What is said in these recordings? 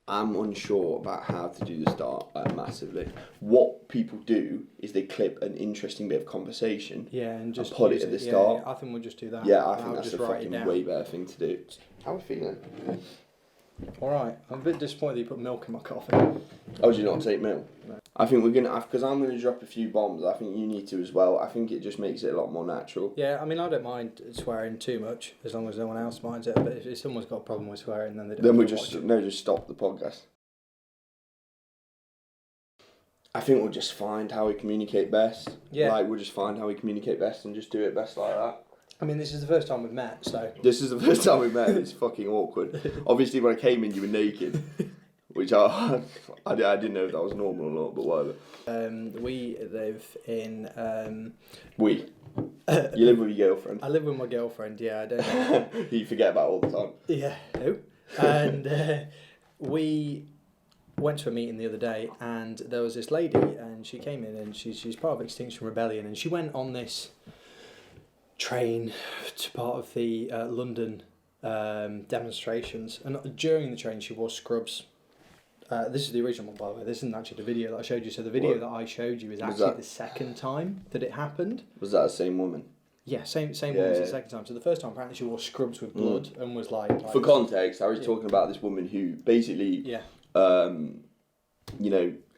I'm unsure about how to do the start massively. What people do is they clip an interesting bit of conversation. Yeah, and just put it at the start. Yeah, I think we'll just do that. Yeah, I think that's a fucking way better thing to do. How are we feeling? All right, I'm a bit disappointed that you put milk in my coffee. Oh, do you not take milk? No. I think we're gonna, because I'm gonna drop a few bombs. I think you need to as well. I think it just makes it a lot more natural. Yeah, I mean, I don't mind swearing too much as long as no one else minds it. But if someone's got a problem with swearing, then they don't. Then we watch it. just stop the podcast. I think we'll just find how we communicate best. Yeah. Like, we'll just find how we communicate best and just do it best like that. I mean, this is the first time we've met, so... This is the first time we met, it's fucking awkward. Obviously, when I came in, you were naked. Which I didn't know if that was normal or not, but whatever. We live in... You live with your girlfriend. I live with my girlfriend, yeah, I don't know. You forget about all the time. Yeah, no. And we went to a meeting the other day, and there was this lady, and she came in, and she's part of Extinction Rebellion, and she went on this train to part of the London demonstrations, and during the train she wore scrubs. This is the original one, by the way. This isn't actually the video that I showed you. So the video that I showed you is actually the second time that it happened. Was that the same woman? Yeah, same one as the second time. So the first time apparently she wore scrubs with blood and was like for context, I was talking about this woman who basically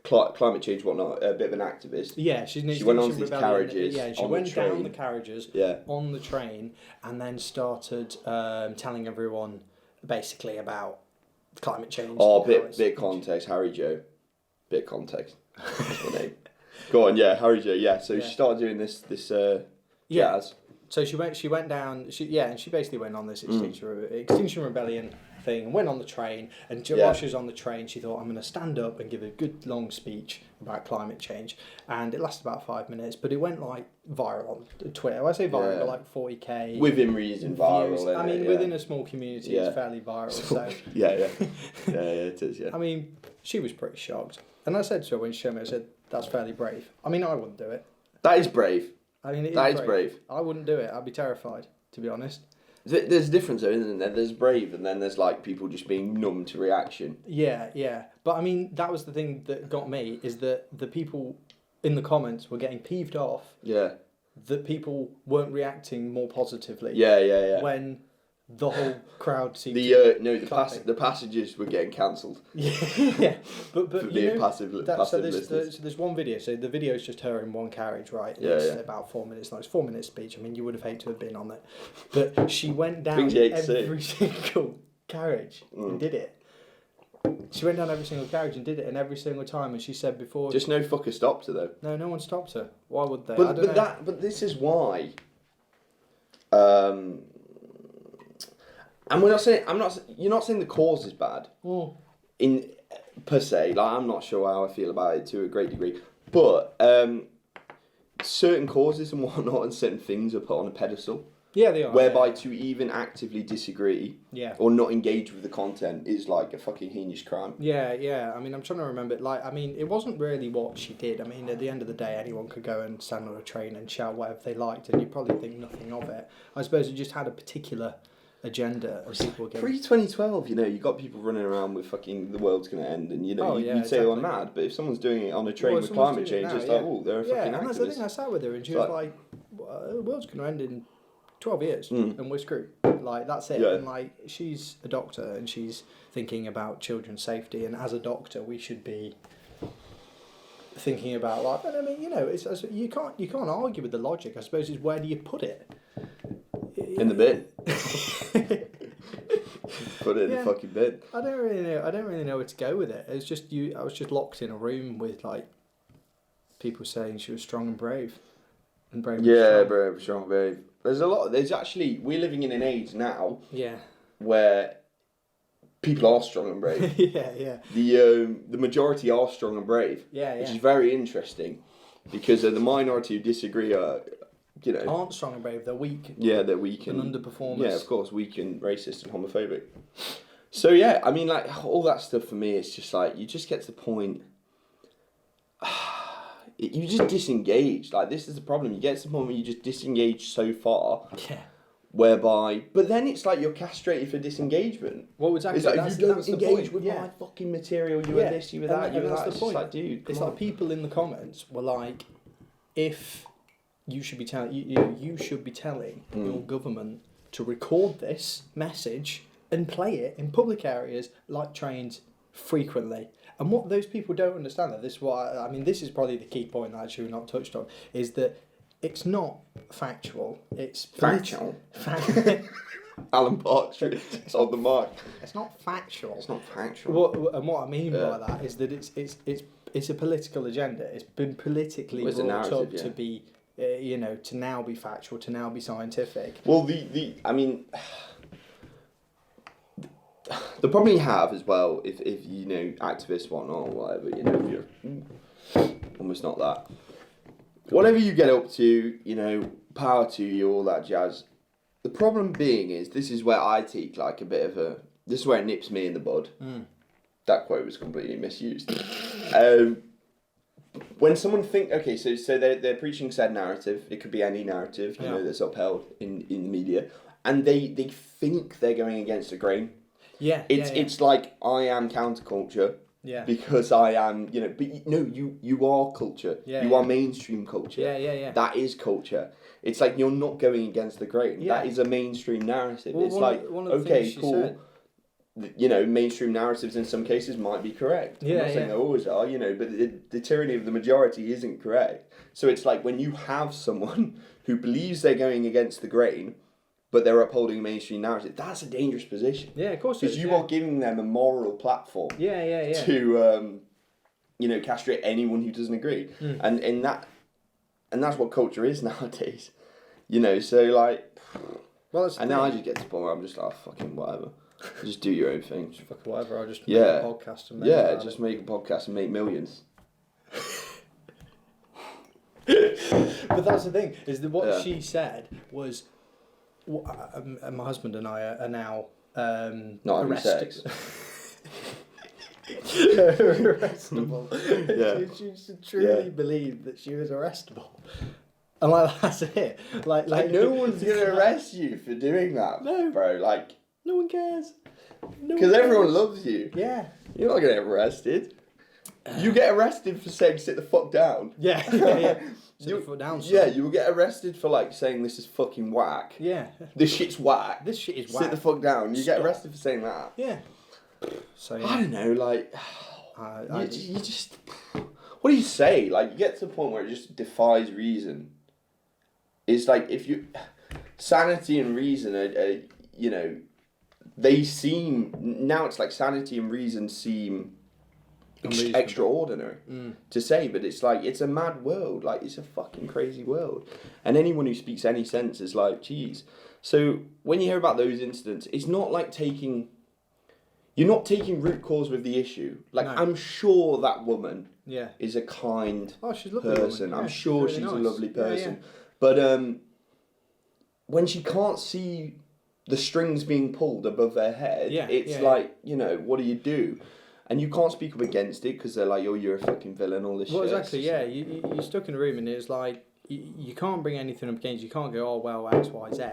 climate change, whatnot, a bit of an activist. Yeah, she went on these carriages. Yeah, she went down the carriages on the train and then started telling everyone basically about climate change. Oh, bit context, Harry Joe. Bit context. That's her name. Go on, Harry Joe. Yeah, so she started doing this jazz. So she went down. And she basically went on this Extinction Rebellion thing and went on the train. And while she was on the train, she thought, I'm going to stand up and give a good long speech about climate change. And it lasted about 5 minutes, but it went like viral on Twitter. I say viral, but like 40k. Within reason, viral. I mean, within a small community, it's fairly viral. So yeah, it is. Yeah. I mean, she was pretty shocked, and I said to her when she showed me, I said, "That's fairly brave." I mean, I wouldn't do it. That is brave. I mean, that is brave. I wouldn't do it. I'd be terrified, to be honest. There's a difference though, isn't there? There's brave and then there's like people just being numb to reaction. Yeah. But I mean, that was the thing that got me, is that the people in the comments were getting peeved off. Yeah. That people weren't reacting more positively. Yeah. When the whole crowd seemed the passages were getting cancelled. Yeah. But for being passive listeners. So there's one video. So the video is just her in one carriage, right? It's about 4 minutes long. It's a 4 minute speech. I mean, you would have hated to have been on it, but she went down every single carriage and did it. She went down every single carriage and did it, and every single time, and she said before. Just no fucker stopped her though. No one stopped her. Why would they? But this is why. And we're not saying you're not saying the cause is bad. In per se, like I'm not sure how I feel about it to a great degree, but certain causes and whatnot and certain things are put on a pedestal. Yeah, they are. Whereby to even actively disagree or not engage with the content is like a fucking heinous crime. Yeah. I mean, I'm trying to remember. It wasn't really what she did. I mean, at the end of the day, anyone could go and stand on a train and shout whatever they liked, and you'd probably think nothing of it. I suppose it just had a particular agenda of people getting... Pre-2012, you got people running around with fucking the world's going to end, and you'd say they're mad, but if someone's doing it on a train with climate change, it's like, oh, they're a fucking activist. And that's the thing, I sat with her, and she was like, the world's going to end in 12 years, and we're screwed. Like, that's it. And, like, she's a doctor, and she's thinking about children's safety, and as a doctor, we should be thinking about, like, but I mean, you can't argue with the logic. I suppose is, where do you put it? In the bin. Put it in the fucking bin. I don't really know where to go with it. It's just I was just locked in a room with like people saying she was strong and brave. Brave, strong, brave. There's actually, we're living in an age now. Yeah. Where people are strong and brave. Yeah. The majority are strong and brave. Yeah. Which is very interesting, because the minority who disagree are. Aren't strong and brave, they're weak. Yeah, they're weak and underperformers. Yeah, of course, weak and racist and homophobic. So yeah, I mean, like, all that stuff for me, it's just like, you just get to the point, you just disengage. Like, this is the problem. You get to the point where you just disengage so far. Yeah. whereby, but then it's like you're castrated for disengagement. Well, exactly. It's like, that's, if you don't that's engage the point. with Yeah. my fucking material, you are this, you are that, you are that. That's It's the just point. like, dude, It's come like on. people in the comments were like, if you should be telling you should be telling your government to record this message and play it in public areas like trains frequently. And what those people don't understand, that this is what I mean, this is probably the key point that actually we've not touched on, is that it's not factual. It's Factual? Alan Parks, it's on the mark. It's not factual. It's not factual. What I mean by that is that it's a political agenda. It's been politically brought up to be, to now be factual, to now be scientific. Well, I mean, the problem you have as well, if activists, whatnot, or whatever, if you're almost not that. Whatever you get up to, power to you, all that jazz. The problem being is, this is where I take like a bit of this is where it nips me in the bud. That quote was completely misused. When someone so they're preaching said narrative, it could be any narrative, that's upheld in the media, and they think they're going against the grain. Yeah. It's like, I am counterculture. Yeah. Because I am, but no, you are culture. Yeah, you are mainstream culture. Yeah. That is culture. It's like, you're not going against the grain. Yeah. That is a mainstream narrative. Well, it's like, okay, cool. Said, mainstream narratives in some cases might be correct. I'm not saying they always are, but the tyranny of the majority isn't correct. So it's like, when you have someone who believes they're going against the grain, but they're upholding a mainstream narrative, that's a dangerous position. Yeah, of course. Because you are giving them a moral platform. Yeah. To, castrate anyone who doesn't agree. And that's what culture is nowadays. So like... Well, and now I just get to the point where I'm just like, fucking whatever. Just do your own thing. Just fucking whatever, I'll just make a podcast and make a podcast and make millions. But that's the thing, is that what she said was... my husband and I are now not having sex. Arrestable. She truly believed that she was arrestable. And like, that's it. Like no one's gonna arrest you for doing that, bro. Like, no one cares. Because everyone loves you. Yeah. You're not gonna get arrested. You get arrested for saying sit the fuck down. Yeah. Sit the fuck down. Yeah, you will get arrested for like saying this is fucking whack. Yeah. This shit's whack. This shit is whack. Sit the fuck down. You get arrested for saying that. Yeah. So yeah. I don't know, like you just what do you say? Like, you get to the point where it just defies reason. It's like, if you sanity and reason are they seem now, it's like sanity and reason seem extraordinary to say, but it's like, it's a mad world. Like, it's a fucking crazy world, and anyone who speaks any sense is like, geez. So when you hear about those incidents, it's not like you're not taking root cause with the issue. Like, no. I'm sure that woman is a kind she's a lovely person. Yeah, I'm sure really she's nice. a lovely person. Yeah. But when she can't see the strings being pulled above their head, it's like, what do you do? And you can't speak up against it because they're like, oh, you're a fucking villain, all this shit. Well, exactly, yeah. You're stuck in a room and it's like, you can't bring anything up against. You can't go, oh well, X, Y, Z. I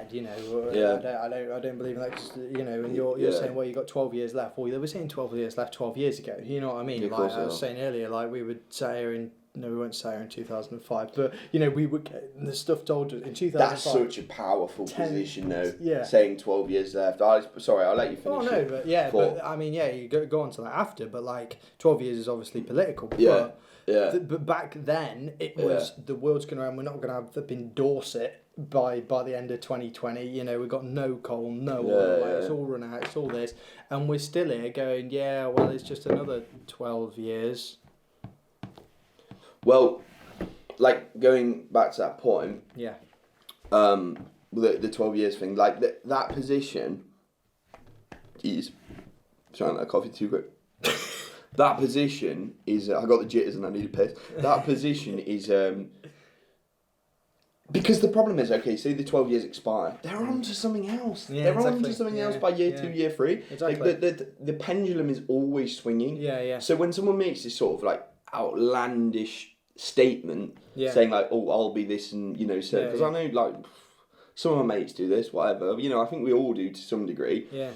don't believe in that. Cause, and you're saying, well, you got 12 years left. Well, they were saying 12 years left 12 years ago. You know what I mean? Yeah, like I was saying earlier, like we would say here in. No, we won't say her in 2005, but we would get the stuff told in 2005. That's such a powerful position, though. Yeah. Saying 12 years left. Sorry, I'll let you finish. Oh no, but but I mean, you go on to that after, but like 12 years is obviously political. Yeah. But back then, it was the world's going to end. We're not going to have flipping Dorset by the end of 2020. We've got no coal, no oil. It's all run out. It's all this, and we're still here going. Yeah, well, it's just another 12 years. Well, like, going back to that point. Yeah. The 12 years thing, like that position. Jeez, trying that coffee too quick. That position is, I got the jitters and I need a piss. That position is, because the problem is, say the 12 years expire, they're on to something else. Yeah, they're on to something else by year 2, year 3. Exactly. Like the pendulum is always swinging. Yeah. So when someone makes this sort of like outlandish statement, saying like, oh, I'll be this and, because I know like Some of my mates do this, whatever. You know, I think we all do to some degree. Yeah.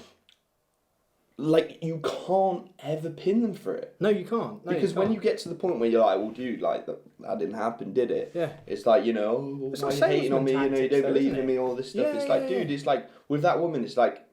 Like, you can't ever pin them for it. No, you can't. No, Because you can't. when you get to the point where you're like, well, dude, like, that didn't happen, did it? Yeah. It's like, you know, why are you hating on me, you know, you don't believe in me, all this stuff. It's like, dude, it's like, with that woman, it's like,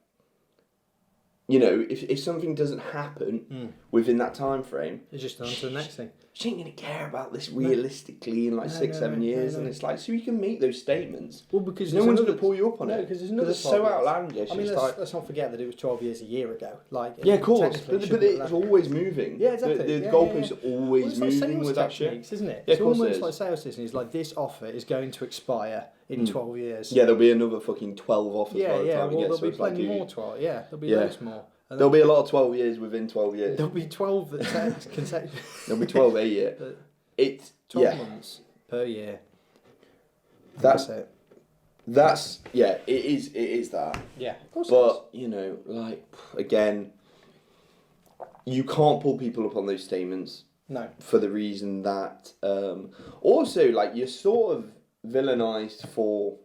you know, if something doesn't happen within that time frame, it's just on to the next thing. She ain't going to care about this realistically in like 6-7 years. And it's like, so you can make those statements. Well, because no one's going to pull you up on it. Because it's so outlandish. I mean, let's not forget that it was 12 years a year ago. Like, yeah, of course. But it's always moving. Yeah, exactly. The goalposts are always moving with that shit. Isn't it? Yeah, it's almost like sales techniques. Like, this offer is going to expire in 12 years. Yeah, there'll be another fucking 12 offers. Yeah, well, there'll be plenty more 12. Yeah, there'll be loads more. There'll be a lot of 12 years within 12 years. There'll be 12 consecutive. There'll be 12 a year. It's 12 months per year. That's it. That's it is that. Yeah, of course. But you know, like again, you can't pull people up on those statements. No. For the reason that also like you're sort of villainized for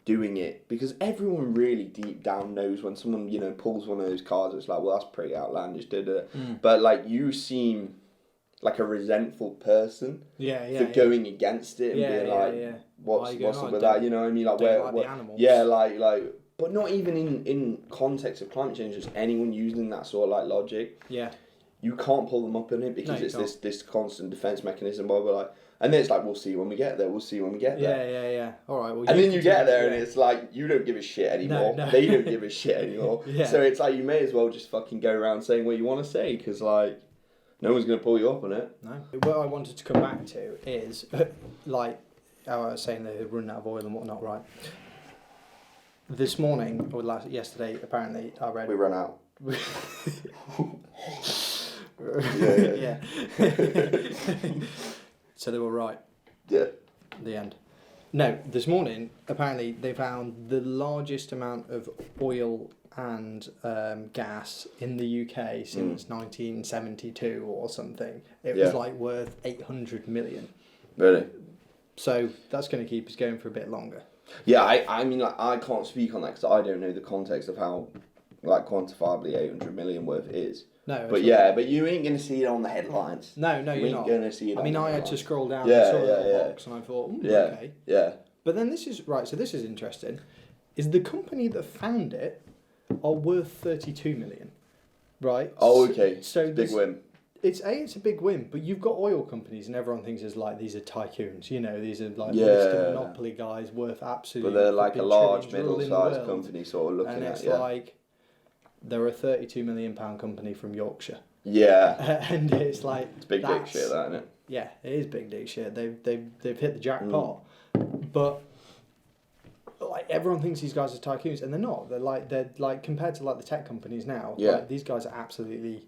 doing it because everyone really deep down knows when someone, you know, pulls one of those cards, it's like, well, that's pretty outlandish, but like you seem like a resentful person for going against it and being like, what's up with that, you know what I mean, like where the animals. like but not even in context of climate change, just anyone using that sort of like logic, you can't pull them up in it because it's this constant defense mechanism, blah blah blah. And then it's like, we'll see when we get there. We'll see when we get there. Yeah. All right. Well, and then you get there, and it's like you don't give a shit anymore. No. They don't give a shit anymore. So it's like you may as well just fucking go around saying what you want to say, because like no one's gonna pull you up on it. No. What I wanted to come back to is like how I was saying they're running out of oil and whatnot. Right. This morning or yesterday, apparently I read. We ran out. Yeah. So they were right. Yeah. The end. No, this morning, apparently they found the largest amount of oil and gas in the UK since 1972 or something. It was like worth 800 million. Really? So that's going to keep us going for a bit longer. Yeah, I mean, like, I can't speak on that because I don't know the context of how, like, quantifiably 800 million worth is. No, but you ain't gonna see it on the headlines. No, you're not. You ain't gonna see it. I mean, I had to scroll down and saw the box, and I thought, okay. Yeah. But then this is right. So this is interesting. Is the company that found it are worth 32 million, right? Oh, okay. So big win. It's a big win, but you've got oil companies, and everyone thinks it's like these are tycoons. You know, these are like Mr. Monopoly guys worth absolutely. But they're like a large, middle-sized company, sort of looking and at. it's like they're a £32 million company from Yorkshire. Yeah. And it's like it's big dick shit, that, isn't it? Yeah, it is big dick shit. They've hit the jackpot, but like everyone thinks these guys are tycoons, and they're not. They're like compared to like the tech companies now. Yeah. Like, these guys are absolutely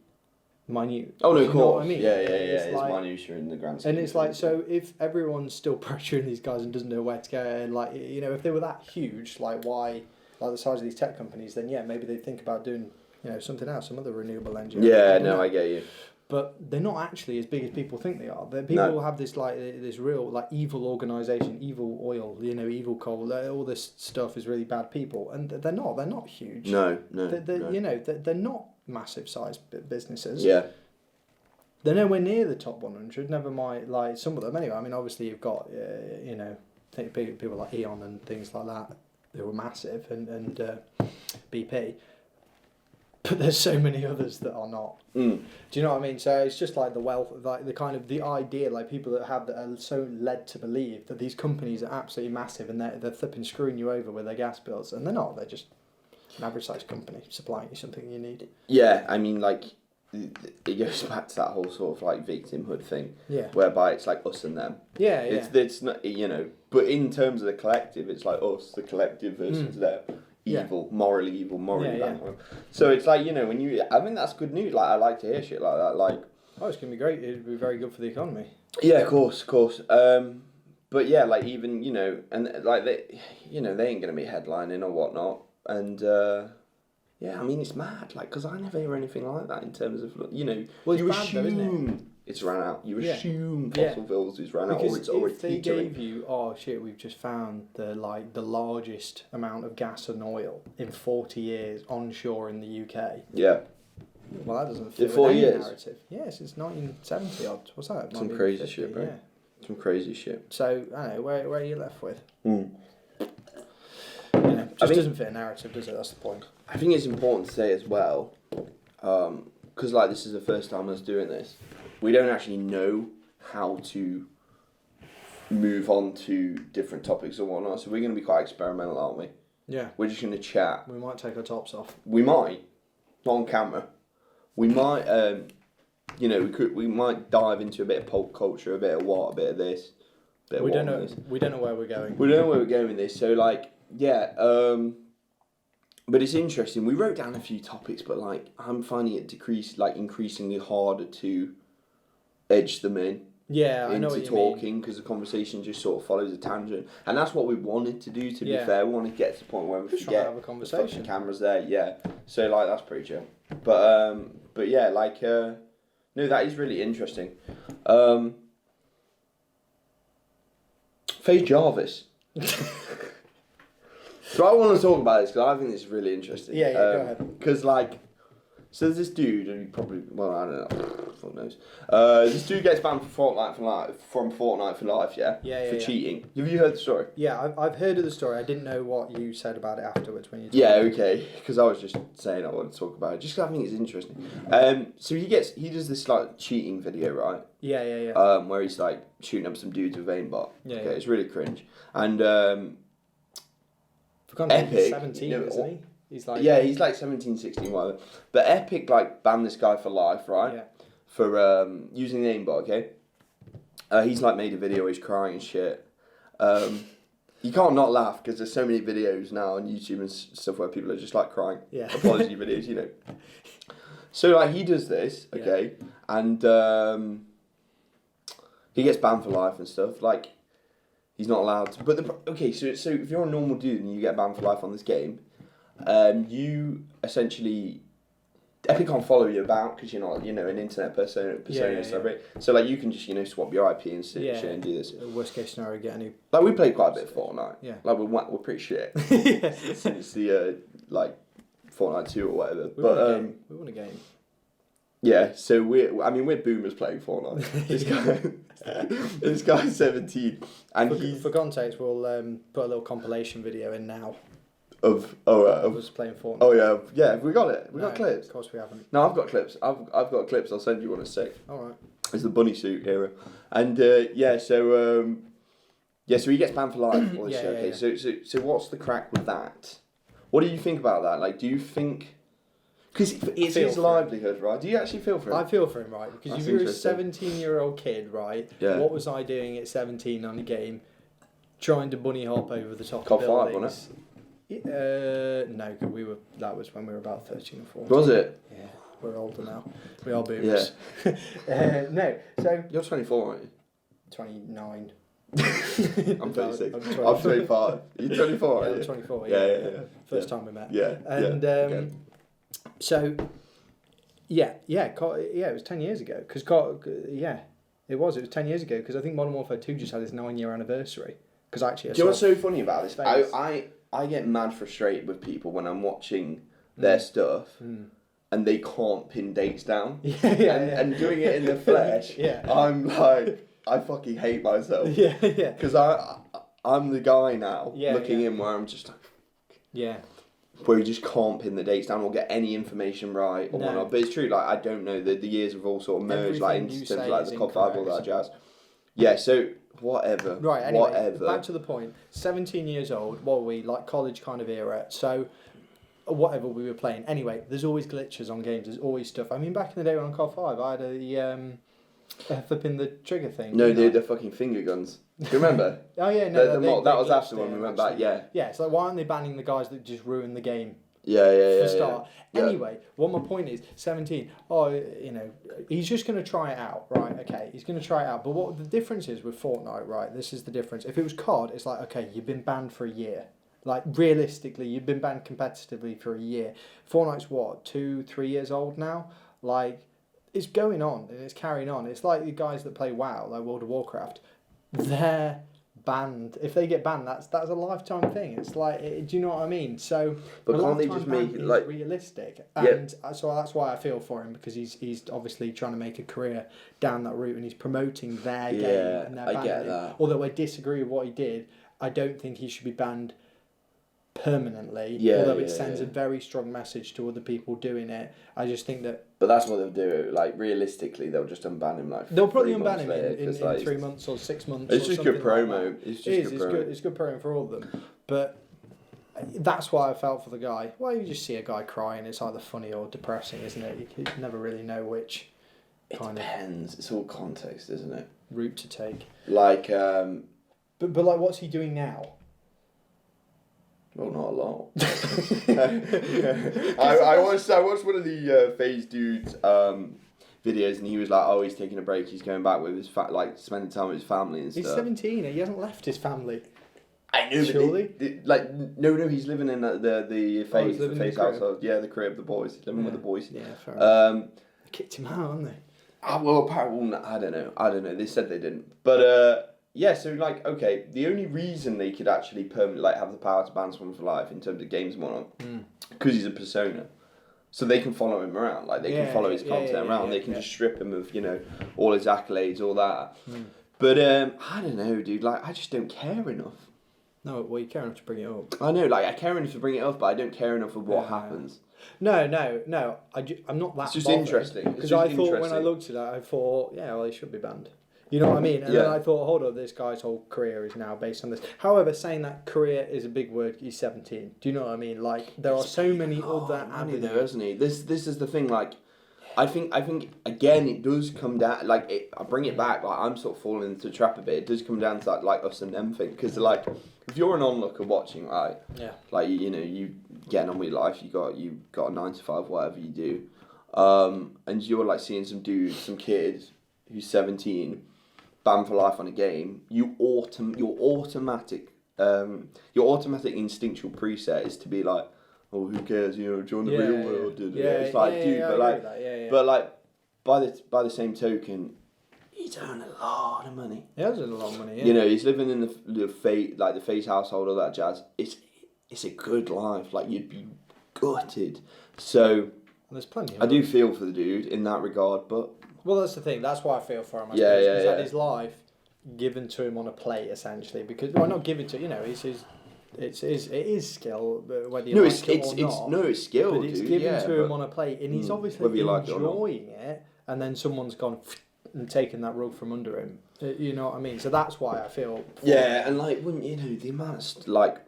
minute. Oh no, of course. I mean? Yeah. It's like, minutiae in the grand scheme. And it's like, so if everyone's still pressuring these guys and doesn't know where to go, and like, you know, if they were that huge, like why, like the size of these tech companies, then yeah, maybe they'd think about doing, you know, something else, some other renewable energy. Yeah, no, I get you. But they're not actually as big as people think they are. People have this like this real like evil organisation, evil oil, you know, evil coal. All this stuff is really bad people, and they're not. They're not huge. No. You know, they're not massive sized businesses. Yeah. They're nowhere near the top 100. Never mind, like some of them. Anyway, I mean, obviously you've got you know, people like Eon and things like that. They were massive, and BP. But there's so many others that are not. Do you know what I mean? So it's just like the wealth, like the kind of the idea, like people that are so led to believe that these companies are absolutely massive and they're flipping screwing you over with their gas bills, and they're not. They're just an average sized company supplying you something you need. Yeah, I mean, like it goes back to that whole sort of like victimhood thing. Yeah. Whereby it's like us and them. Yeah. It's not, you know, but in terms of the collective, it's like us, the collective versus them. Evil, morally bad. So it's like, you know, I mean, that's good news. Like, I like to hear shit like that. Like, oh, it's gonna be great. It'd be very good for the economy. Yeah, of course. But yeah, like even, you know, and like they, you know, they ain't gonna be headlining or whatnot, and Yeah, I mean, it's mad, like, because I never hear anything like that in terms of, you know, Well, it's you bad though, isn't assume it's ran out. You assume fossil fuels is ran out, or it's already if they teetering. gave you, oh shit, we've just found the largest amount of gas and oil in 40 years onshore in the UK. Yeah. Well, that doesn't fit In 40 with any years? narrative. Yeah, since 1970 odd. What's that? Some Might be crazy 50, shit, bro. Yeah. Some crazy shit. So, I don't know, where are you left with? Mm. You know, just think- doesn't fit a narrative, does it? That's the point. I think it's important to say as well, because like this is the first time us doing this, we don't actually know how to move on to different topics and whatnot. So we're going to be quite experimental, aren't we? Yeah. We're just going to chat. We might take our tops off. We might, not on camera. We might, you know, we might dive into a bit of pop culture, a bit of what, a bit of this, a bit of We what don't on know. this. We don't know where we're going. We don't know where we're going with this. So like, yeah. But it's interesting. We wrote down a few topics, but like I'm finding it increasingly harder to edge them in Yeah, I know what into you mean. talking because the conversation just sort of follows a tangent, and that's what we wanted to do. To be Yeah. fair, we want to get to the point where we Just trying to forget have a the conversation. fucking cameras there. Yeah, so like that's pretty chill. But yeah, like no, that is really interesting. Faye Jarvis. So I want to talk about this because I think this is really interesting. Yeah, go ahead. Because like, so there's this dude, and probably, well, I don't know, fuck knows. This dude gets banned from Fortnite for life, yeah? Yeah, For yeah. cheating. Have you heard the story? Yeah, I've heard of the story. I didn't know what you said about it afterwards when you told Yeah, me. okay. Because I was just saying I want to talk about it, just because I think it's interesting. So he does this like cheating video, right? Yeah. Where he's like shooting up some dudes with aimbot. Yeah, Okay, yeah. it's really cringe. And For context, he's Epic, 17, you know, isn't he? He's like he's like 17, 16, whatever. But Epic like banned this guy for life, right? Yeah. For using the aimbot, okay? He's like made a video where he's crying and shit. You can't not laugh because there's so many videos now on YouTube and stuff where people are just like crying. Yeah. Apology videos, you know. So like he does this, okay, and he gets banned for life and stuff. Like he's not allowed to. But so if you're a normal dude and you get banned for life on this game, you essentially Epic can't follow you about because you're not, an internet persona celebrity. So like you can just swap your IP and shit and do this. Worst case scenario, get a new. Like we played quite a bit of Fortnite. Yeah. Like we're pretty shit since the like Fortnite 2 or whatever. We won a game. Yeah, so we're boomers playing Fortnite. This guy's 17, and for context, we'll put a little compilation video in now. Of us playing Fortnite. Oh yeah, we got it. We got clips. Of course we haven't. No, I've got clips. I've got clips. I'll send you one in a sec. All right. It's the bunny suit era, and so he gets banned for life. All this shit, okay. So what's the crack with that? What do you think about that? Like, do you think? Because it's his livelihood, right? Do you actually feel for him? I feel for him, right? Because if you're a 17-year-old kid, right? Yeah. What was I doing at 17 on the game? Trying to bunny hop over the top COD of 5, buildings. wasn't No, because that was when we were about 13 or 14. Was it? Yeah, we're older now. We are boomers. Yeah. No, so... You're 24, aren't you? 29. I'm 36. I'm 25. You're 24, Yeah, aren't I'm you? 24, Yeah. First time we met. Yeah. And, okay. So, it was 10 years ago. Because, it was 10 years ago. Because I think Modern Warfare 2 just had its 9-year anniversary. Because actually, Do you know what's so funny about this? Face. I get mad frustrated with people when I'm watching their stuff and they can't pin dates down. And doing it in the flesh, I'm like, I fucking hate myself. Yeah. Because I'm the guy now looking in where I'm just like... Yeah. Where you just can't pin the dates down or get any information right or whatnot. But it's true, like, I don't know, the years have all sort of merged, like, in terms of, like, the COD 5, all that jazz. Yeah, so, whatever. Right, anyway, whatever. Back to the point. 17 years old, what were we, like, college kind of era, so... Whatever we were playing. Anyway, there's always glitches on games, there's always stuff. I mean, back in the day when on COD 5, I had a flipping the trigger thing. No, the fucking finger guns. Do you remember? Oh yeah, no, that was after when we went back, yeah. Yeah, it's like, why aren't they banning the guys that just ruin the game? Yeah. For start. Yeah. Anyway, what my point is, 17, he's just going to try it out, right? Okay, he's going to try it out. But what the difference is with Fortnite, right? This is the difference. If it was COD, it's like, okay, you've been banned for a year. Like, realistically, you've been banned competitively for a year. Fortnite's what, 2-3 years old now? Like, it's going on and it's carrying on. It's like the guys that play WoW, like World of Warcraft. They're banned. If they get banned, that's a lifetime thing. It's like, do you know what I mean? So, but can't they just make it like realistic? And so that's why I feel for him, because he's obviously trying to make a career down that route, and he's promoting their game and their I get that. Although I disagree with what he did, I don't think he should be banned permanently. Although it sends a very strong message to other people doing it. I just think that. But that's what they'll do. Like, realistically, they'll just unban him. Like, they'll probably unban him in like, 3 months or 6 months. It's just good promo. Like it's good promo for all of them. But that's why I felt for the guy. Well, you just see a guy crying. It's either funny or depressing, isn't it? You never really know which. It depends. It's all context, isn't it? Route to take. Like, But like, what's he doing now? Well, not a lot. I watched one of the FaZe dudes videos, and he was like, "Oh, he's taking a break. He's going back with his spending time with his family and stuff." He's 17. He hasn't left his family. I know, surely. No, he's living in the FaZe household. Yeah, the crib, the boys, living with the boys. Yeah, fair enough. Kicked him out, haven't they? Well, apparently, I don't know. They said they didn't, but. Yeah, so like, okay, the only reason they could actually permanently have the power to ban someone for life in terms of games and whatnot, because he's a persona, so they can follow him around, like they can follow his content around, they can just strip him of all his accolades, all that. But I don't know, dude. Like, I just don't care enough. No, well, you care enough to bring it up. I know, like I care enough to bring it up, but I don't care enough of what happens. No. I'm not that. It's just bothered, interesting because I thought when I looked at that, I thought, yeah, well, he should be banned. You know what I mean? And then I thought, hold on, this guy's whole career is now based on this. However, saying that career is a big word, he's 17. Do you know what I mean? Like, there are so many other avenues. There, isn't he? This is the thing, like, I think again, it does come down, like, I bring it back, like, I'm sort of falling into the trap a bit. It does come down to that, like, us and them thing. Because, like, if you're an onlooker watching, right? Yeah. Like, you getting on with your life, you got a 9 to 5, whatever you do. And you're, like, seeing some dude, some kid who's 17... banned for life on a game, your automatic instinctual preset is to be like, oh, who cares? Join the real world. It's like, dude, but like, by the same token, he's earning a lot of money. He has earned a lot of money. Yeah. He's living in the FaZe household, all that jazz. It's a good life. Like, you'd be gutted. So there's plenty. I do feel for the dude in that regard, but. Well, that's the thing. That's why I feel for him. I suppose. He's had his life given to him on a plate, essentially. Because, well, not given to it is skill, whether you like it or not. No, it's skill, but it's given to him on a plate, and he's obviously enjoying it. And then someone's gone and taken that rug from under him. You know what I mean? So that's why I feel. And like, wouldn't the amount of like,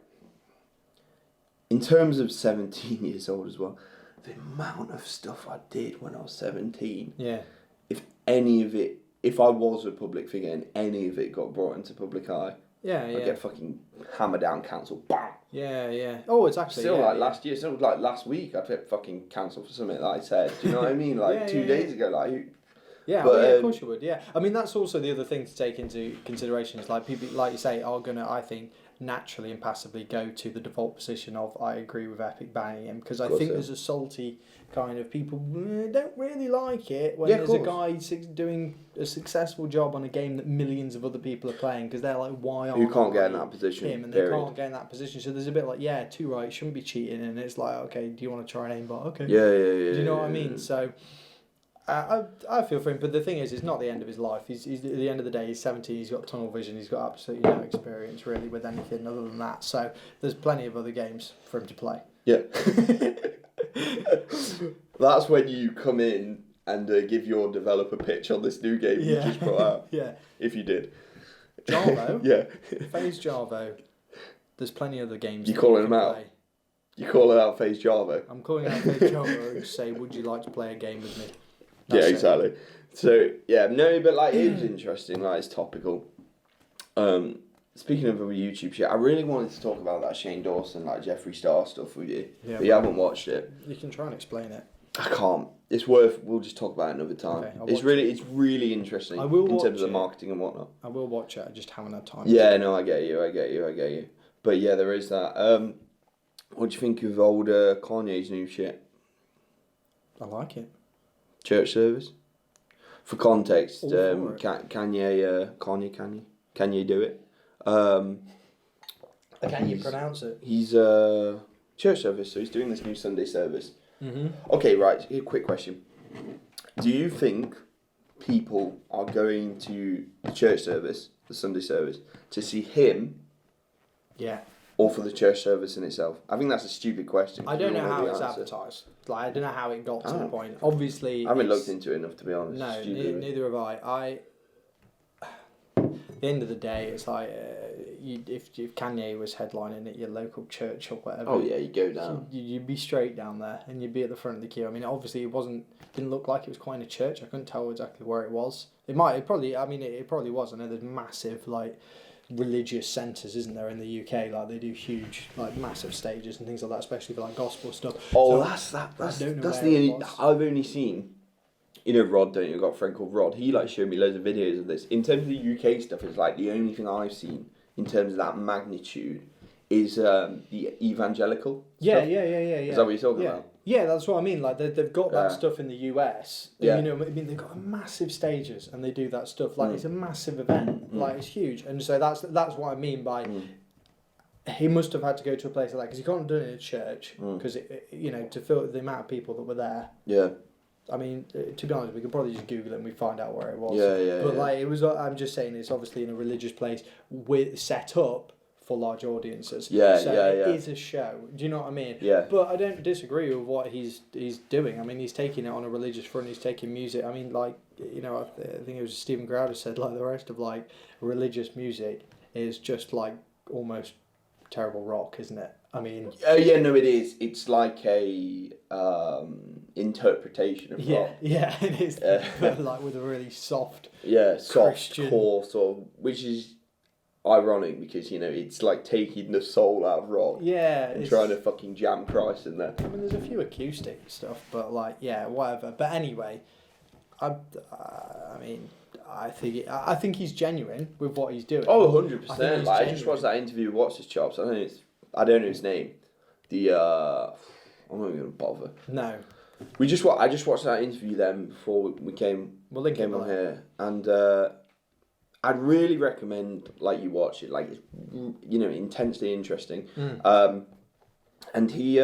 in terms of 17 years old as well, the amount of stuff I did when I was 17. Yeah. If I was a public figure and any of it got brought into public eye, I'd get fucking hammered down, cancelled, bam. Yeah. Oh, it's actually last week I'd get fucking cancelled for something that I said. Do you know what I mean? Like 2 days ago, like. Of course you would. Yeah, I mean that's also the other thing to take into consideration. Is like people, like you say, are gonna, I think, naturally and passively go to the default position of I agree with Epic banning him, because I think there's a salty kind of people don't really like it when there's a guy doing a successful job on a game that millions of other people are playing, because they're like, why aren't you can't get in that position him, and they can't get in that position. So there's a bit like, too right, shouldn't be cheating, and it's like, okay, do you want to try an aimbot? Okay, do you know what I mean? So. I feel for him, but the thing is, it's not the end of his life. He's at the end of the day, he's 17, he's got tunnel vision, he's got absolutely no experience really with anything other than that. So there's plenty of other games for him to play. Yeah. That's when you come in and give your developer pitch on this new game you just brought out. If you did. Jarvo? FaZe Jarvo. There's plenty of other games. You calling him out? You calling out FaZe Jarvo? I'm calling out FaZe Jarvo and say, would you like to play a game with me? That's exactly. So, but like, it was interesting, like, it's topical. Speaking of a YouTube shit, I really wanted to talk about that Shane Dawson, like, Jeffree Star stuff with you, but you haven't watched it. You can try and explain it. I can't. It's we'll just talk about it another time. Okay, it's really interesting in terms of the marketing and whatnot. I will watch it, I just haven't had time. Yeah, no, I get you. But yeah, there is that. What do you think of old Kanye's new shit? I like it. Church service? For context, All for it. Kanye do it. Can you pronounce it? He's church service, so he's doing this new Sunday service. Mm-hmm. Okay, right, here, quick question. Do you think people are going to the church service, the Sunday service, to see him? Yeah. Or for the church service in itself? I think that's a stupid question. I don't know how it's advertised. Like, I don't know how it got to the point. Obviously, I haven't looked into it enough, to be honest. No, neither have I. At the end of the day, it's like if Kanye was headlining at your local church or whatever. Oh yeah, you go down. You'd be straight down there, and you'd be at the front of the queue. I mean, obviously, didn't look like it was quite a church. I couldn't tell exactly where it was. It probably was. I know there's massive religious centres, isn't there, in the UK? Like they do huge, massive stages and things like that, especially for gospel stuff. Oh, so that's the only I've only seen. You know Rod, don't you? I've got a friend called Rod. He showed me loads of videos of this. In terms of the UK stuff, it's the only thing I've seen in terms of that magnitude is the evangelical stuff. Yeah. Is that what you're talking about? Yeah, that's what I mean. Like they've got that stuff in the US. Yeah. You know, I mean they've got massive stages and they do that stuff. It's a massive event. It's huge. And so that's what I mean by. He must have had to go to a place like that because he can't have done it in a church because to fill the amount of people that were there. Yeah. I mean, to be honest, we could probably just Google it and we'd find out where it was. Yeah. But it was. I'm just saying, it's obviously in a religious place set up for large audiences. Yeah, so it is a show. Do you know what I mean? Yeah. But I don't disagree with what he's doing. I mean, he's taking it on a religious front. He's taking music. I mean, I think it was Stephen Crowder said the rest of religious music is just almost terrible rock, isn't it? I mean. Yeah, no, it is. It's like a interpretation of rock. Yeah, it is. But with a really soft. Yeah, soft Christian. core sort of, which is ironic because it's taking the soul out of rock. Yeah. And trying to fucking jam Christ in there. I mean, there's a few acoustic stuff, but whatever. But anyway, I think he's genuine with what he's doing. Oh, 100%. I just watched that interview with What's His Chops. I don't know his name. I'm not even gonna bother. No. I just watched that interview then before we came on here, and I'd really recommend you watch it. It's intensely interesting. And he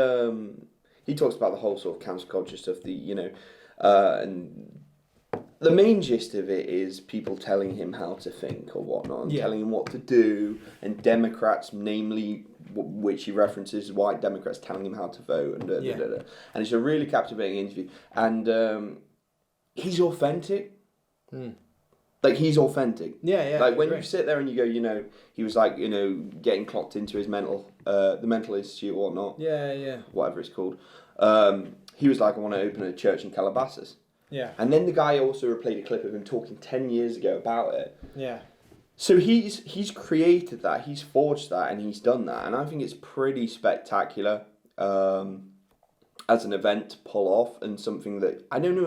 talks about the whole sort of cancel culture stuff. And the main gist of it is people telling him how to think or whatnot, and telling him what to do, and Democrats, namely, which he references, white Democrats telling him how to vote, and and it's a really captivating interview, and he's authentic. He's authentic. Yeah. When you sit there and you go, he was getting clocked into his the mental institute or whatnot. Yeah. Whatever it's called. He was I want to open a church in Calabasas. Yeah. And then the guy also replayed a clip of him talking 10 years ago about it. Yeah. So he's created that, he's forged that, and he's done that, and I think it's pretty spectacular as an event to pull off, and something that I don't know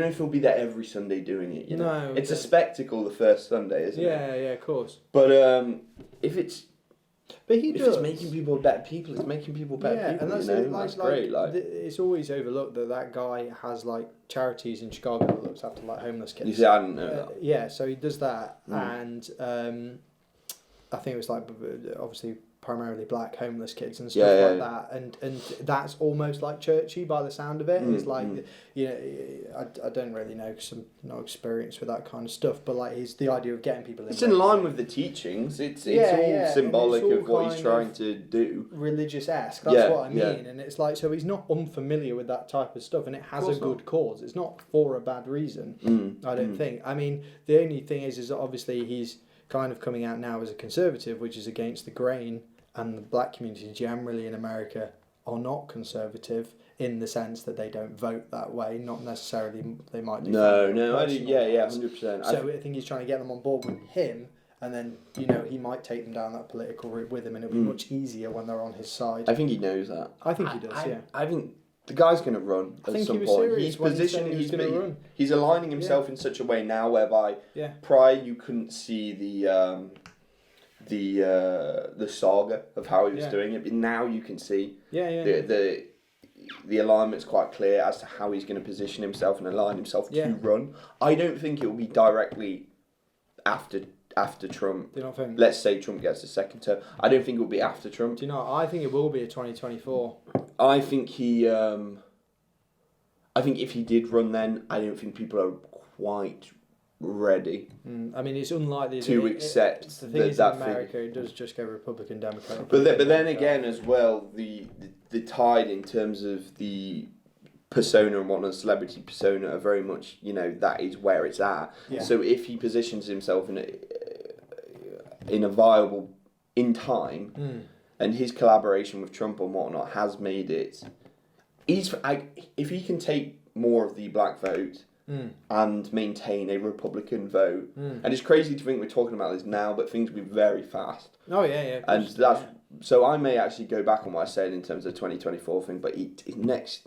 if he'll be there every Sunday doing it. No, it's a spectacle the first Sunday, isn't it? Yeah, of course. But if it's making people better people, it's making people better people. And that's great. It's always overlooked that guy has charities in Chicago that looks after homeless kids. You see, I didn't know that. Yeah, so he does that, and I think it was obviously primarily black homeless kids and stuff that, and that's almost churchy by the sound of it. It's I don't really know because I'm not experienced with that kind of stuff, but it's the idea of getting people in. It's in line with the teachings. It's all symbolic of what he's trying to do. Religious-esque, that's what I mean. And it's so he's not unfamiliar with that type of stuff, and it has a good cause. It's not for a bad reason, I don't think. I mean, the only thing is that obviously he's kind of coming out now as a conservative, which is against the grain, and the black community generally in America are not conservative in the sense that they don't vote that way. Not necessarily they might do. No, 100%. So I think he's trying to get them on board with him, and then he might take them down that political route with him, and it'll be much easier when they're on his side. I think he knows that. I think he does. I think the guy's going to run at some point. He's positioned. He's aligning himself in such a way now whereby prior you couldn't see the the saga of how he was doing it. But now you can see the alignment's quite clear as to how he's going to position himself and align himself to run. I don't think it will be directly after Trump. Do you not think? Let's say Trump gets a second term. I don't think it will be after Trump. Do you know? I think it will be a 2024. I think I think if he did run then, I don't think people are quite ready. I mean, it's unlikely to accept the thing is, in America, it does just go Republican, Democrat. But then again, as well, the tide in terms of the persona and whatnot, celebrity persona, are very much, that is where it's at. Yeah. So if he positions himself in a viable in time, and his collaboration with Trump and whatnot has made it, if he can take more of the black vote. And maintain a Republican vote. And it's crazy to think we're talking about this now, but things will be very fast. Oh, yeah. And that's... So I may actually go back on what I said in terms of 2024 thing, but next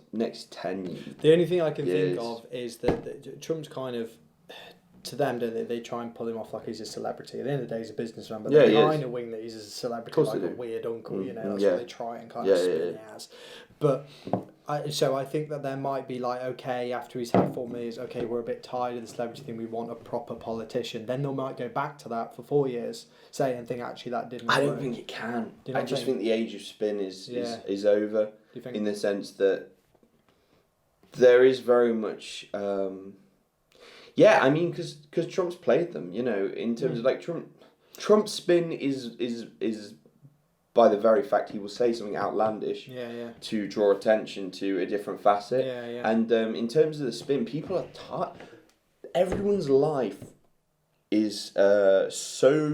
10 years... The only thing I can think of is that Trump's kind of... To them, they try and pull him off like he's a celebrity. At the end of the day, he's a businessman, but they kind of wing that he's a celebrity, like a weird uncle, that's what they try and kind of spin it as. But... So I think that there might be like, okay, after he's had 4 years, okay, we're a bit tired of the celebrity thing, we want a proper politician. Then they might go back to that for 4 years, say, and think actually that didn't work. I don't think it can. I just think the age of spin is over, in the sense that there is very much... I mean, because Trump's played them, in terms of like Trump's spin is by the very fact he will say something outlandish to draw attention to a different facet. And in terms of the spin, people are tired. Everyone's life is so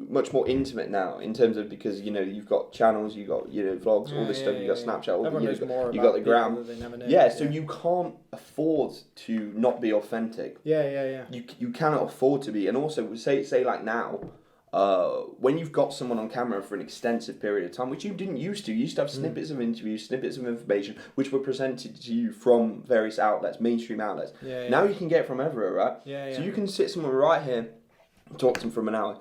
much more intimate now in terms of, because you've got channels, you've got vlogs, all this stuff, you've got Snapchat, all you got the gram. So you can't afford to not be authentic. You cannot afford to be, and also say like now. When you've got someone on camera for an extensive period of time, which you didn't used to. You used to have snippets of interviews, snippets of information, which were presented to you from various outlets, mainstream outlets. Now you can get it from everywhere, right? So you can sit someone right here, talk to them for an hour.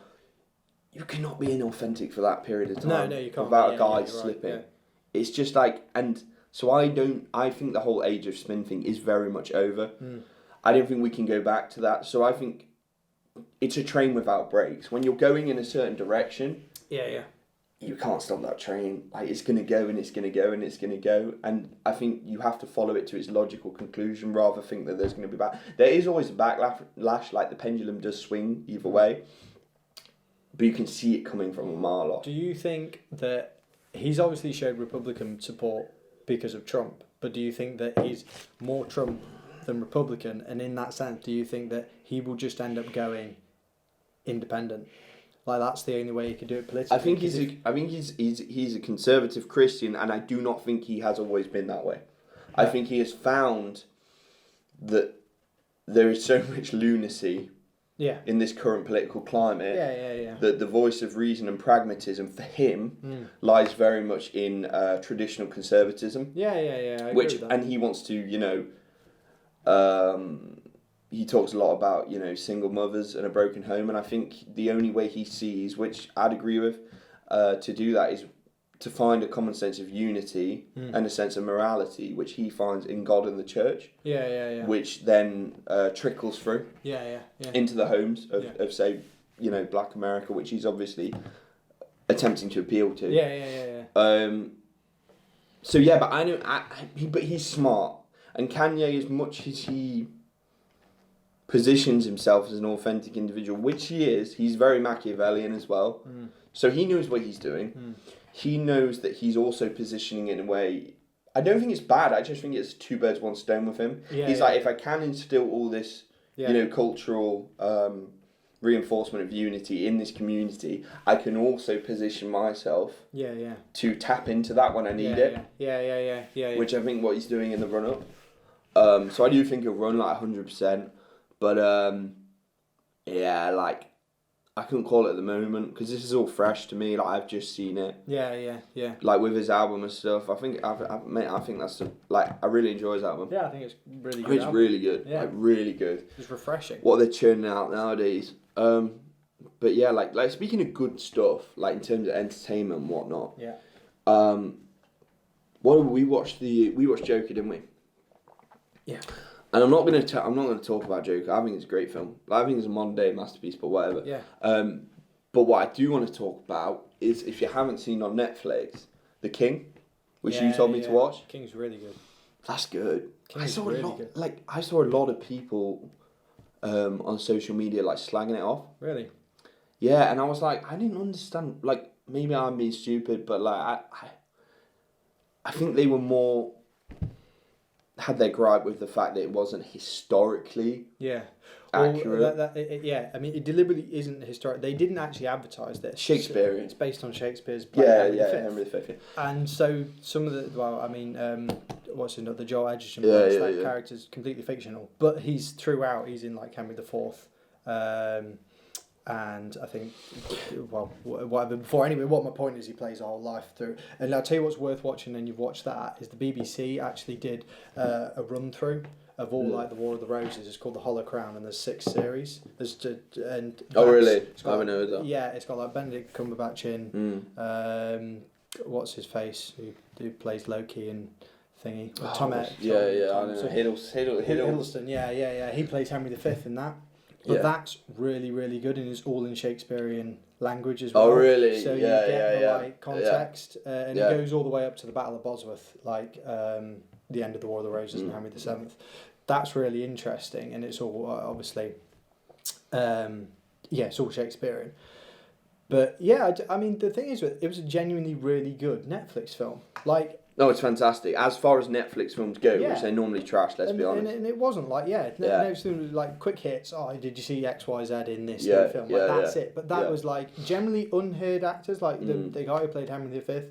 You cannot be inauthentic for that period of time. No, you can't. Without a guy slipping. Right, It's just like, and so I think the whole age of spin thing is very much over. I don't think we can go back to that. So I think... It's a train without brakes. When you're going in a certain direction, you can't stop that train. Like, it's going to go and it's going to go and it's going to go. And I think you have to follow it to its logical conclusion rather than think that there's going to be There is always a backlash, like the pendulum does swing either way. But you can see it coming from a mile off. Do you think that he's obviously showed Republican support because of Trump, but do you think that he's more Trump than Republican, and in that sense, do you think that he will just end up going independent? Like, that's the only way he could do it politically. I think he's a conservative Christian, and I do not think he has always been that way. I think he has found that there is so much lunacy in this current political climate that the voice of reason and pragmatism for him lies very much in traditional conservatism. I agree with that. And he wants to, he talks a lot about, single mothers and a broken home, and I think the only way he sees, which I'd agree with, to do that is to find a common sense of unity and a sense of morality, which he finds in God and the church. Which then trickles through into the homes of say, Black America, which he's obviously attempting to appeal to. But he's smart. And Kanye, as much as he positions himself as an authentic individual, which he is, he's very Machiavellian as well. So he knows what he's doing. He knows that he's also positioning it in a way... I don't think it's bad, I just think it's 2 birds, 1 stone with him. He's like, if I can instill all this, cultural reinforcement of unity in this community, I can also position myself to tap into that when I need it. Which I think what he's doing in the run-up. So I do think he'll run like 100%, but I couldn't call it at the moment because this is all fresh to me. Like, I've just seen it. Like with his album and stuff, I think that's I really enjoy his album. I think it's really good. It's really good. Like, really good. It's refreshing. What they're churning out nowadays. But But yeah, like speaking of good stuff, like in terms of entertainment and whatnot. Yeah. What did we watched Joker, didn't we? Yeah. And I'm not gonna talk about Joker. I think it's a great film. I think it's a modern day masterpiece, but whatever. Yeah. But what I do want to talk about is, if you haven't seen on Netflix, The King, which you told me to watch. King's really good. That's good. I saw a lot of people on social media like slagging it off. Really? Yeah, and I was like, I didn't understand. Like, maybe I'm being stupid, but like I think they were more had their gripe with the fact that it wasn't historically accurate. Well, I mean, it deliberately isn't historic. They didn't actually advertise this. Shakespearean. It's based on Shakespeare's play, Henry V. Yeah. And so some of what's the Joel Edgerton that character's completely fictional, but he's in like Henry IV. And I think, whatever. Before anyway, what my point is, he plays a whole life through. And I'll tell you what's worth watching, and you've watched that, is the BBC actually did a run through of all like the War of the Roses. It's called the Hollow Crown, and there's 6 series. Really? I haven't heard that. Yeah, it's got like Benedict Cumberbatch in. What's his face who plays Loki and thingy? Tom. I don't know. Hiddleston. Yeah. He plays Henry V in that. But that's really, really good, and it's all in Shakespearean language as well. Oh, really? So you get the context, and it goes all the way up to the Battle of Bosworth, like the end of the War of the Roses and Henry VII. That's really interesting, and it's all obviously, it's all Shakespearean. But yeah, I mean, the thing is, it was a genuinely really good Netflix film. Like. No, it's fantastic. As far as Netflix films go, which they normally trash, let's be honest. And it wasn't like, Netflix was like quick hits. Oh, did you see X, Y, Z in this new film? Like, that's it. But that was like generally unheard actors. Like the guy who played Henry V,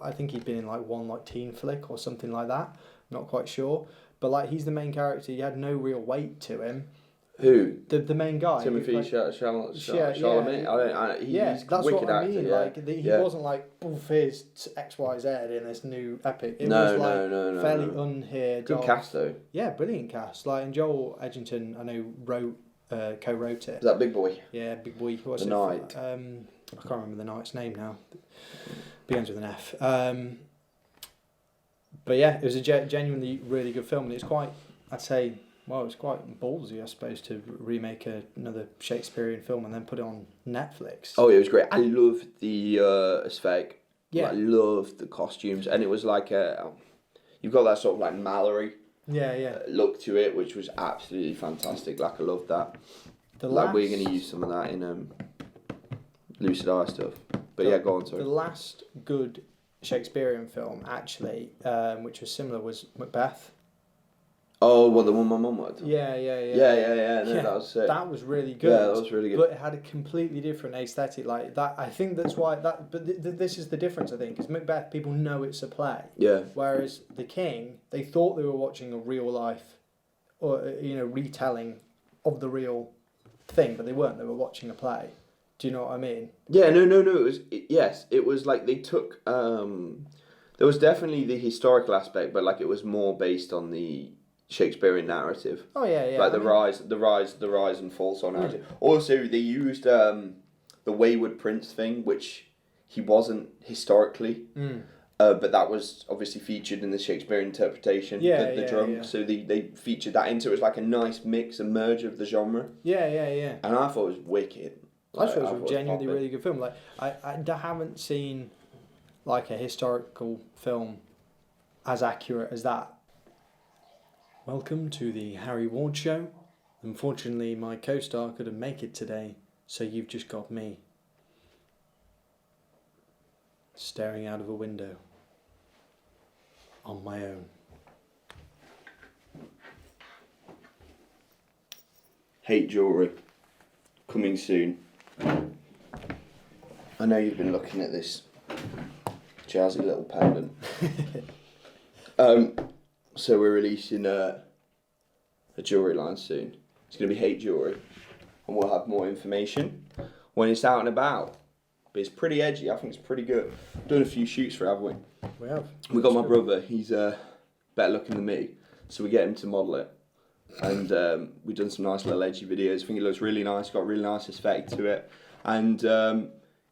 I think he'd been in like one like teen flick or something like that. Not quite sure. But like he's the main character. He had no real weight to him. Who? The main guy. Timothy Chalamet. He's that's wicked what I mean. actor. Like he wasn't like, here's X, Y, Z in this new epic. It was like fairly unheard. Good cast though. Yeah, brilliant cast. Like, and Joel Edgerton, I know co-wrote it. Is that Big Boy? Yeah, Big Boy. What's the Knight. I can't remember the Knight's name now. Begins with an F. But yeah, it was a genuinely really good film, and it's quite, I'd say. Well, it's quite ballsy, I suppose, to remake another Shakespearean film and then put it on Netflix. Oh, it was great. I loved the aesthetic. Yeah. I loved the costumes. And it was like you've got that sort of like Mallory look to it, which was absolutely fantastic. Like, I loved that. We're going to use some of that in Lucid Eye stuff. But go on, sorry. The last good Shakespearean film, actually, which was similar, was Macbeth. Oh, well, the one my mum watched. Yeah. No, that was sick. That was really good. Yeah, that was really good. But it had a completely different aesthetic. Like that, I think that's why that. But this is the difference, I think, because Macbeth, people know it's a play. Yeah. Whereas The King, they thought they were watching a real life, or retelling of the real thing, but they weren't. They were watching a play. Do you know what I mean? Yeah. No. It was like they took. There was definitely the historical aspect, but like it was more based on the Shakespearean narrative. Oh yeah. Like the rise and fall sort of narrative. Also, they used the Wayward Prince thing, which he wasn't historically, but that was obviously featured in the Shakespearean interpretation. The drunk. Yeah. So they featured that into it. It was like a nice mix and merge of the genre. Yeah. And I thought it was wicked. I thought it was a genuinely really good film. Like I haven't seen like a historical film as accurate as that. Welcome to the Harry Ward Show. Unfortunately, my co-star couldn't make it today, so you've just got me. Staring out of a window. On my own. Hate jewellery. Coming soon. I know you've been looking at this jazzy little pendant. So we're releasing a jewellery line soon. It's going to be Hate Jewellery, and we'll have more information when it's out and about. But it's pretty edgy. I think it's pretty good. Done a few shoots for it, haven't we? We have. We got my brother. He's better looking than me, so we get him to model it, and we've done some nice little edgy videos. I think it looks really nice. Got a really nice aesthetic to it. And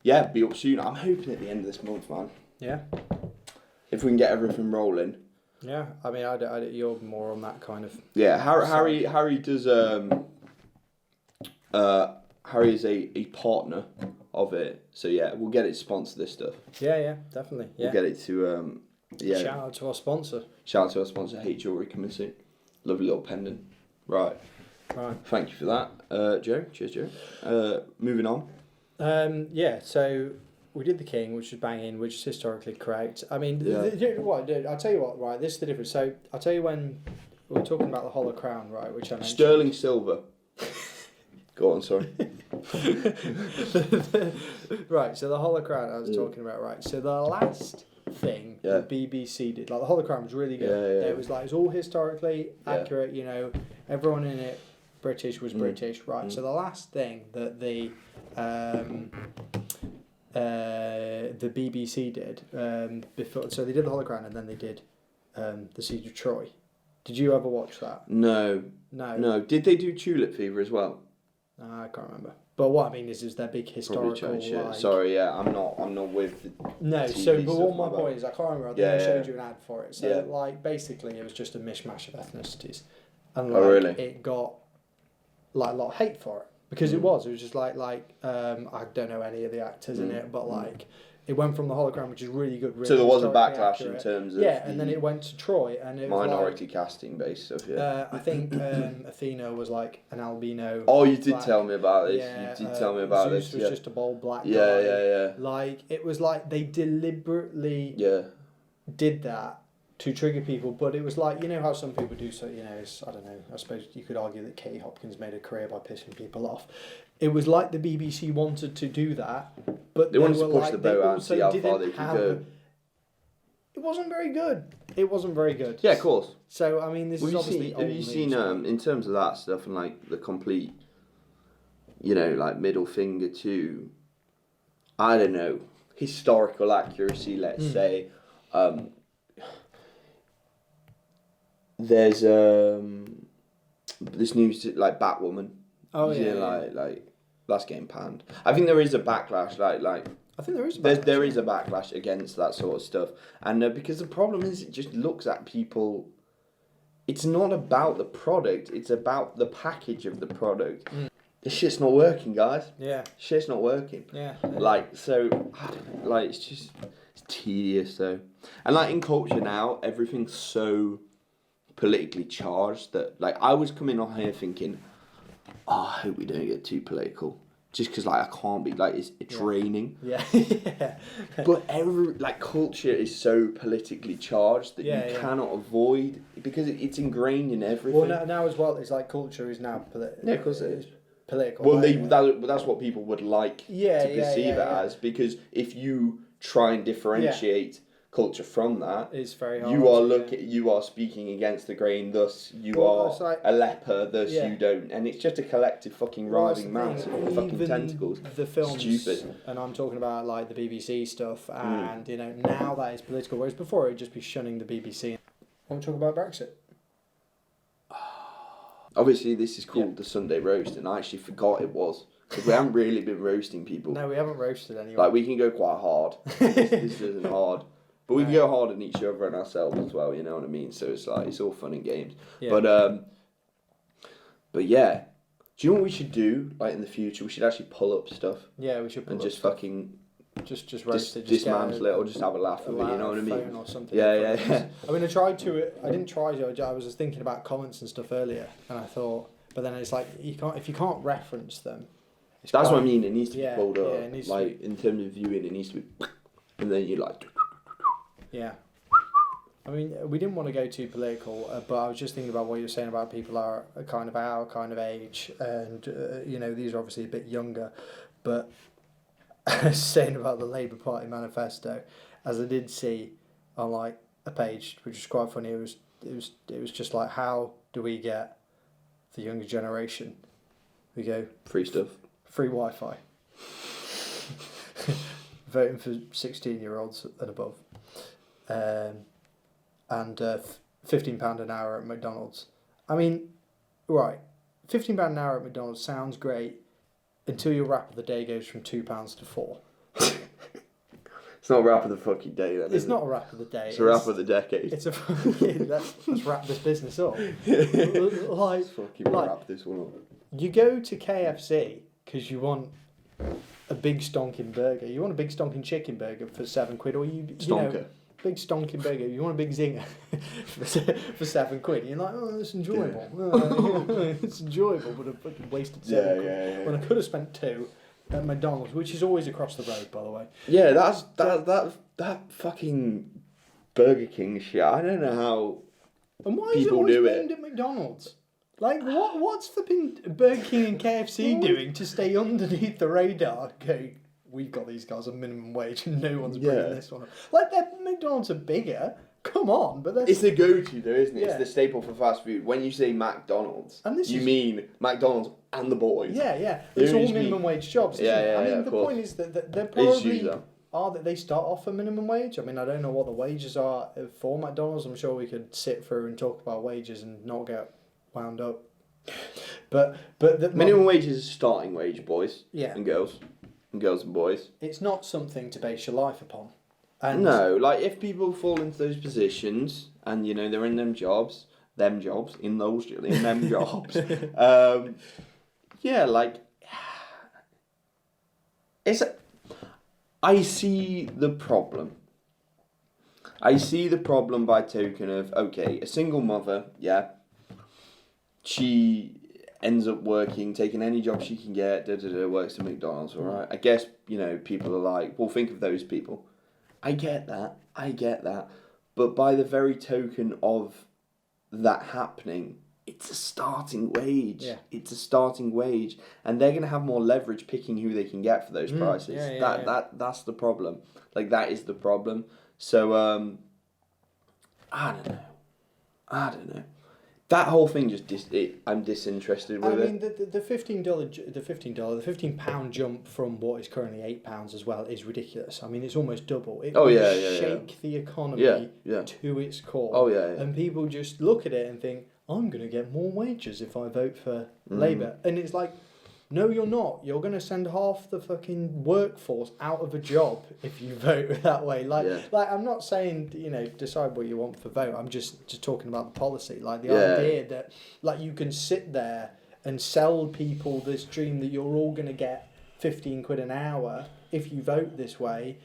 yeah, be up soon. I'm hoping at the end of this month, man. Yeah. If we can get everything rolling. Yeah, I mean, you're more on that kind of. Yeah, Harry does. Harry is a partner of it, so yeah, we'll get it to sponsor this stuff. Yeah, definitely. Yeah. We'll get it to yeah. Shout out to our sponsor. Shout out to our sponsor, Hate Jewelry, coming soon. Lovely little pendant. Right. Thank you for that, Joe. Cheers, Joe. Moving on. Yeah, so we did the King, which was banging, which is historically correct. I mean, I'll tell you what, right, this is the difference. So, I'll tell you when we were talking about the Hollow Crown, right, which I mentioned. Sterling silver. Go on, sorry. Right, so the Hollow Crown I was talking about, right. So, the last thing the BBC did, like the Hollow Crown was really good. It was like, it's all historically accurate, you know, everyone in it, British was British, right. So, the last thing that the BBC did before, so they did the Hollow Crown and then they did the Siege of Troy. Did you ever watch that? No. Did they do Tulip Fever as well? I can't remember. But what I mean is their big historical. Like... Sorry, yeah, I'm not with. No, TV so but what my like point is, I can't remember. I think I showed you an ad for it. So like basically, it was just a mishmash of ethnicities, and like it got like a lot of hate for it. Because it was just like I don't know any of the actors in it, but like it went from the Hollow Crown, which is really good. Really so there was a backlash accurate. In terms of and then it went to Troy, and it minority was casting based stuff. I think Athena was like an albino. Oh, you did tell me about this. Yeah, you did tell me about Zeus this. was just a bold black guy. Yeah. Like it was like they deliberately did that to trigger people, but it was like, you know how some people do, so you know, it's, I don't know, I suppose you could argue that Katie Hopkins made a career by pissing people off. It was like the BBC wanted to do that, but they wanted to push the boat out and see how far they could go. It wasn't very good. It wasn't very good. Yeah, of course. So I mean, this is obviously old. Have you seen in terms of that stuff and like the complete, you know, like middle finger to, I don't know, historical accuracy, let's say. There's this news like Batwoman. Oh like that's getting panned. I think there is a backlash. Like I think there is. There is a backlash against that sort of stuff, and because the problem is it just looks at people. It's not about the product. It's about the package of the product. This shit's not working, guys. Yeah. Shit's not working. Yeah. Like so, like it's tedious though, and like in culture now, everything's so politically charged that like I was coming on here thinking, I hope we don't get too political, just because like I can't be like it's draining. Yeah. But culture is so politically charged that you cannot avoid because it's ingrained in everything. Well, now as well, it's like culture is now political. Yeah, because it is political. Well, that's what people would like to perceive it as, because if you try and differentiate culture from that, it's very hard. You are speaking against the grain, thus you are like, a leper, thus you don't, and it's just a collective fucking writhing mass of fucking tentacles. The films, stupid. And I'm talking about like the BBC stuff, and you know now that is political, whereas before it'd just be shunning the BBC. Want to talk about Brexit? Obviously, this is called the Sunday roast, and I actually forgot it was. Because we haven't really been roasting people. No, we haven't roasted anyone. Like, we can go quite hard. This isn't hard. But we can go hard on each other and ourselves as well, you know what I mean? So it's like, it's all fun and games. Yeah. But yeah. Do you know what we should do, like, in the future? We should actually pull up stuff. Yeah, we should pull and up just stuff. fucking... Just roast it. Dismantle it or just have a laugh with it, you know what I mean? Or something. Yeah. I mean, I didn't try to. I was just thinking about comments and stuff earlier, and I thought... But then it's like, if you can't reference them... That's what I mean, it needs to be pulled up. Yeah, like, in terms of viewing, it needs to be... And then you like... Yeah. I mean, we didn't want to go too political, but I was just thinking about what you're saying about people are kind of our kind of age, and, you know, these are obviously a bit younger, but saying about the Labour Party manifesto, as I did see on, like, a page, which was quite funny, it was just like, how do we get the younger generation? We go... Free stuff. Free Wi-Fi. Voting for 16-year-olds and above. And £15 an hour at McDonald's. I mean, right, £15 an hour at McDonald's sounds great until your wrap of the day goes from £2 to 4. It's not a wrap of the fucking day then. It's not a wrap of the day. It's a wrap of the decade. It's a fucking let's wrap this business up. Like, fucking wrap this one up. You go to KFC because you want a big stonking burger. You want a big stonking chicken burger for £7, or Stonker. Big stonking burger. You want a big zinger for £7. You're like, oh, it's enjoyable. It's enjoyable, but I fucking wasted £7. Yeah. When I could have spent £2 at McDonald's, which is always across the road, by the way. Yeah, that fucking Burger King shit. I don't know how. And why is it always aimed at McDonald's? Like, what's flipping Burger King and KFC doing to stay underneath the radar? Okay, we've got these guys on minimum wage and no one's bringing this one up. Like, their McDonald's are bigger. Come on, but it's the go-to though, isn't it? Yeah. It's the staple for fast food. When you say McDonald's, you mean McDonald's and the boys. Yeah. It's all minimum wage jobs. I mean, the point is that they're probably that they start off at minimum wage. I mean, I don't know what the wages are for McDonald's. I'm sure we could sit through and talk about wages and not get wound up. But the minimum wage is a starting wage, boys. Yeah. And girls and boys. It's not something to base your life upon. And no, like if people fall into those positions and they're in them jobs, yeah, like I see the problem. I see the problem by token of, okay, a single mother, yeah, she ends up working, taking any job she can get, works at McDonald's, all right? I guess, people are like, well, think of those people. I get that. But by the very token of that happening, it's a starting wage. Yeah. It's a starting wage. And they're going to have more leverage picking who they can get for those prices. That's the problem. Like, that is the problem. So, I don't know. That whole thing I'm disinterested with it. I mean, the £15 jump from what is currently £8 as well is ridiculous. I mean, it's almost double. It will shake the economy to its core. Oh yeah. And people just look at it and think, I'm going to get more wages if I vote for Labour. And it's like, no, you're not. You're going to send half the fucking workforce out of a job if you vote that way. Like I'm not saying, decide what you want for vote. I'm just talking about the policy. Like the idea that like you can sit there and sell people this dream that you're all going to get £15 an hour if you vote this way.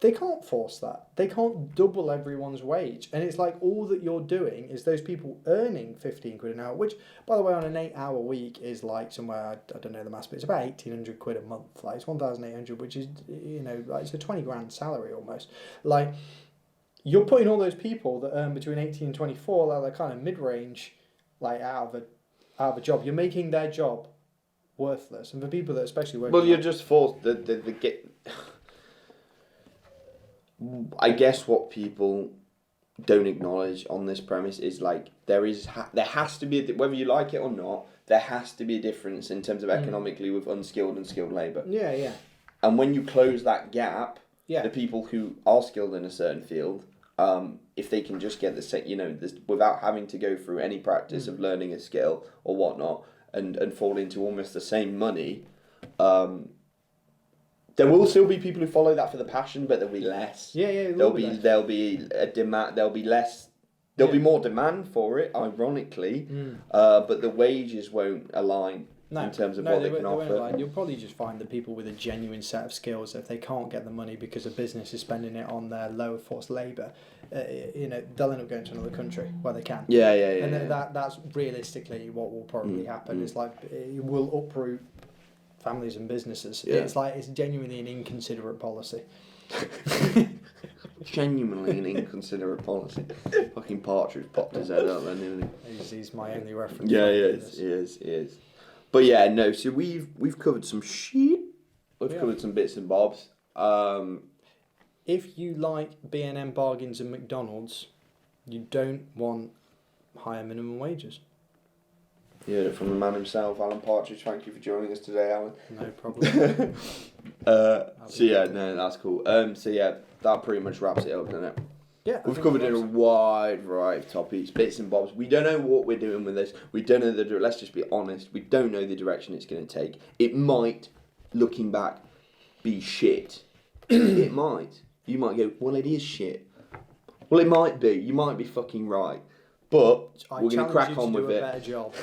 They can't force that. They can't double everyone's wage. And it's like all that you're doing is those people earning £15 an hour, which, by the way, on an 8-hour week is like somewhere, I don't know the maths, but it's about £1,800 a month. Like it's 1,800, which is, like it's a 20 grand salary almost. Like you're putting all those people that earn between 18 and 24, like they're kind of mid-range, like out of a job. You're making their job worthless. And for people that especially work... Well, you're just forced I guess what people don't acknowledge on this premise is like there has to be whether you like it or not, there has to be a difference in terms of economically with unskilled and skilled labour. Yeah. And when you close that gap, the people who are skilled in a certain field, if they can just get this without having to go through any practice of learning a skill or whatnot, and fall into almost the same money. There will still be people who follow that for the passion, but there'll be less. There'll be a demand. There'll be less. There'll be more demand for it, ironically, but the wages won't align in terms of what they can offer. You'll probably just find that people with a genuine set of skills, if they can't get the money because a business is spending it on their lower force labour, they'll end up going to another country where they can. And that's realistically what will probably happen. It's like it will uproot families and businesses. It's like it's genuinely an inconsiderate policy. Genuinely an inconsiderate policy. Fucking Partridge popped his head out then, didn't he? He's my only reference. Yeah, he is. But yeah, no. So we've covered some shit. We've covered some bits and bobs. If you like B&M bargains and McDonald's, you don't want higher minimum wages. You heard it from the man himself, Alan Partridge. Thank you for joining us today, Alan. No problem. That's cool. So yeah, that pretty much wraps it up, doesn't it? Yeah, we've covered a wide variety of topics, bits and bobs. We don't know what we're doing with this. We don't know let's just be honest. We don't know the direction it's going to take. It might, looking back, be shit. It might. You might go, well, it is shit. Well, it might be. You might be fucking right. But we're going to crack on with it. Better job.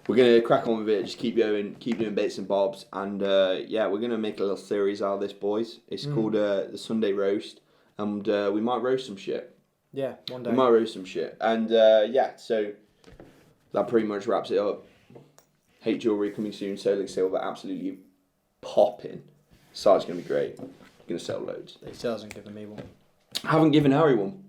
We're going to crack on with it. Just keep going, keep doing bits and bobs. And yeah, we're going to make a little series out of this, boys. It's called the Sunday Roast. And we might roast some shit. Yeah, one day. We might roast some shit. And yeah, so that pretty much wraps it up. Hate Jewellery coming soon. Sterling Silver absolutely popping. Site's going to be great. Going to sell loads. He still hasn't given me one. I haven't given Harry one.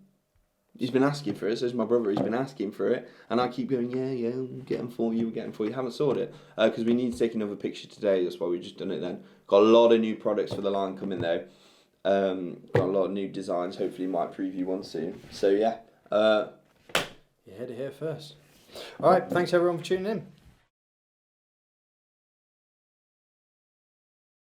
He's been asking for it. So's my brother. He's been asking for it. And I keep going, yeah, we'll get them for you, we'll get them for you. Haven't sorted it. Because we need to take another picture today. That's why we've just done it then. Got a lot of new products for the line coming though. Got a lot of new designs. Hopefully might preview one soon. So yeah. You heard it here first. Alright, thanks everyone for tuning in.